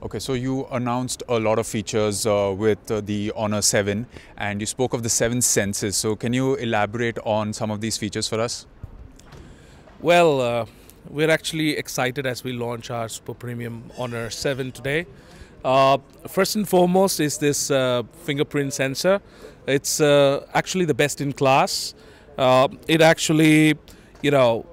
Okay, so you announced a lot of features with the Honor 7 and you spoke of the 7 senses. So can you elaborate on some of these features for us? Well, we're actually excited as we launch our super premium Honor 7 today. First and foremost is this fingerprint sensor. It's actually the best in class. It actually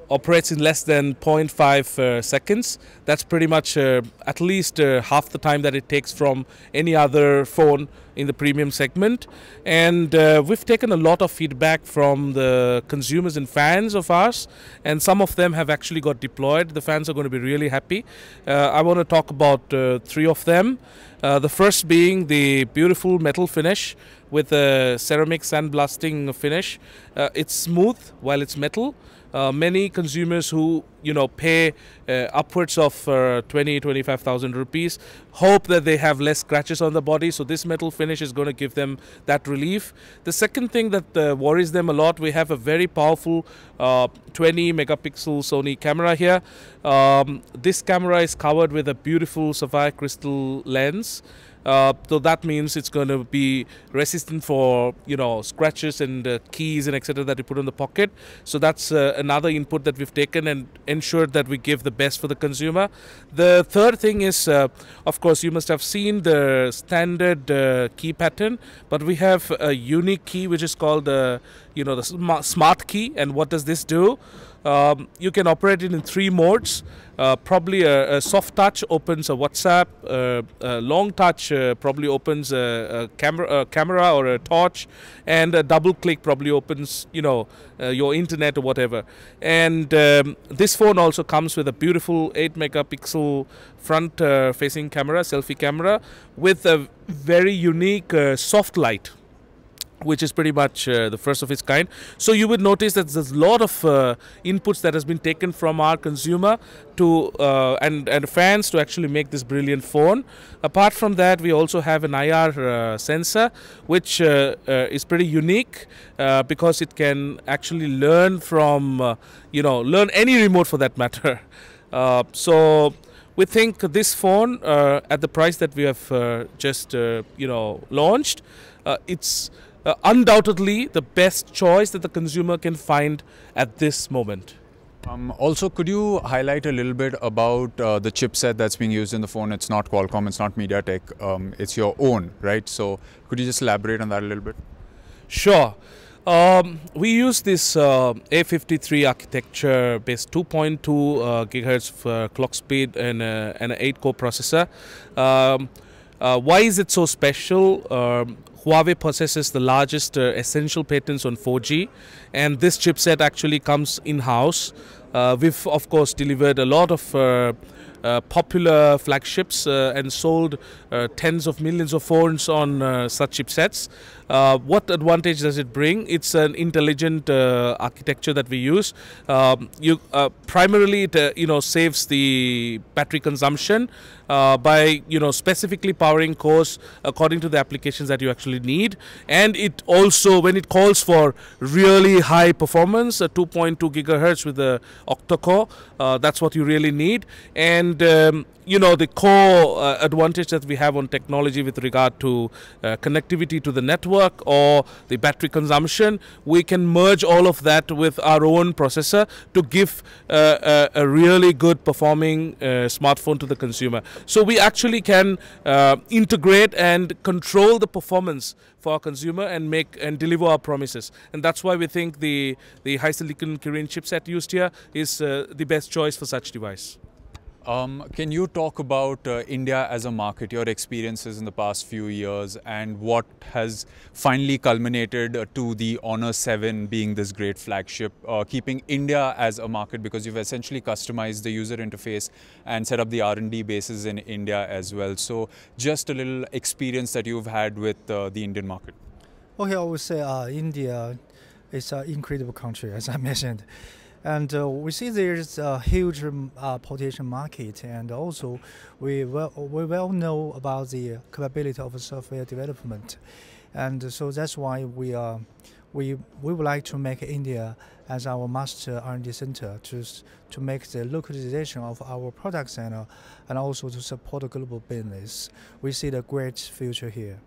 operates in less than 0.5 seconds. That's pretty much at least half the time that it takes from any other phone in the premium segment. And we've taken a lot of feedback from the consumers and fans of ours, and some of them have actually got deployed. The fans are going to be really happy. I want to talk about 3 of them. The first being the beautiful metal finish with a ceramic sandblasting finish. It's smooth while it's metal. Many consumers who pay upwards of 25,000 rupees hope that they have less scratches on the body, so this metal finish is going to give them that relief. The second thing that worries them a lot, we have a very powerful 20 megapixel Sony camera here. This camera is covered with a beautiful sapphire crystal lens. So that means it's going to be resistant for scratches and keys and etc. that you put in the pocket. So that's another input that we've taken and ensured that we give the best for the consumer. The third thing is, of course, you must have seen the standard key pattern, but we have a unique key which is called the smart key. And what does this do? You can operate it in 3 modes. Probably a soft touch opens a WhatsApp, a long touch probably opens a camera or a torch, and a double click probably opens your internet or whatever. And this phone also comes with a beautiful 8 megapixel front facing camera, selfie camera, with a very unique soft light, which is pretty much the first of its kind. So you would notice that there's a lot of inputs that has been taken from our consumer to and fans to actually make this brilliant phone. Apart from that, we also have an IR sensor, which is pretty unique because it can actually learn from learn any remote for that matter. So we think this phone at the price that we have just launched, it's undoubtedly the best choice that the consumer can find at this moment. Also, could you highlight a little bit about the chipset that's being used in the phone? It's not Qualcomm, it's not MediaTek, it's your own, right? So could you just elaborate on that a little bit? Sure. We use this A53 architecture based 2.2 gigahertz clock speed and an 8-core processor. Why is it so special? Huawei possesses the largest essential patents on 4G, and this chipset actually comes in-house. We've of course delivered a lot of popular flagships and sold tens of millions of phones on such chipsets. What advantage does it bring? It's an intelligent architecture that we use. Primarily it saves the battery consumption by specifically powering cores according to the applications that you actually need. And it also, when it calls for really high performance, 2.2 gigahertz with the octa-core, that's what you really need. And the core advantage that we have on technology with regard to connectivity to the network or the battery consumption, we can merge all of that with our own processor to give a really good performing smartphone to the consumer. So we actually can integrate and control the performance for our consumer and make and deliver our promises. And that's why we think the high silicon Kirin chipset used here is the best choice for such device. Can you talk about India as a market, your experiences in the past few years, and what has finally culminated to the Honor 7 being this great flagship, keeping India as a market, because you've essentially customized the user interface and set up the R&D bases in India as well. So just a little experience that you've had with the Indian market. Okay, I would say India is an incredible country, as I mentioned. And we see there's a huge potential market, and also we well know about the capability of software development, and so that's why we we would like to make India as our master R&D center to make the localization of our products and also to support the global business. We see the great future here.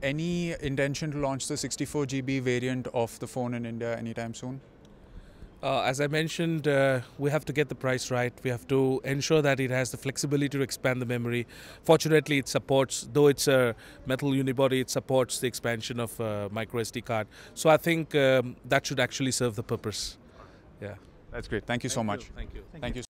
Any intention to launch the 64 GB variant of the phone in India anytime soon? As I mentioned, we have to get the price right. We have to ensure that it has the flexibility to expand the memory. Fortunately, it supports, though it's a metal unibody, it supports the expansion of micro SD card. So I think that should actually serve the purpose. Yeah. That's great. Thank you so much. Thank you. Thank you.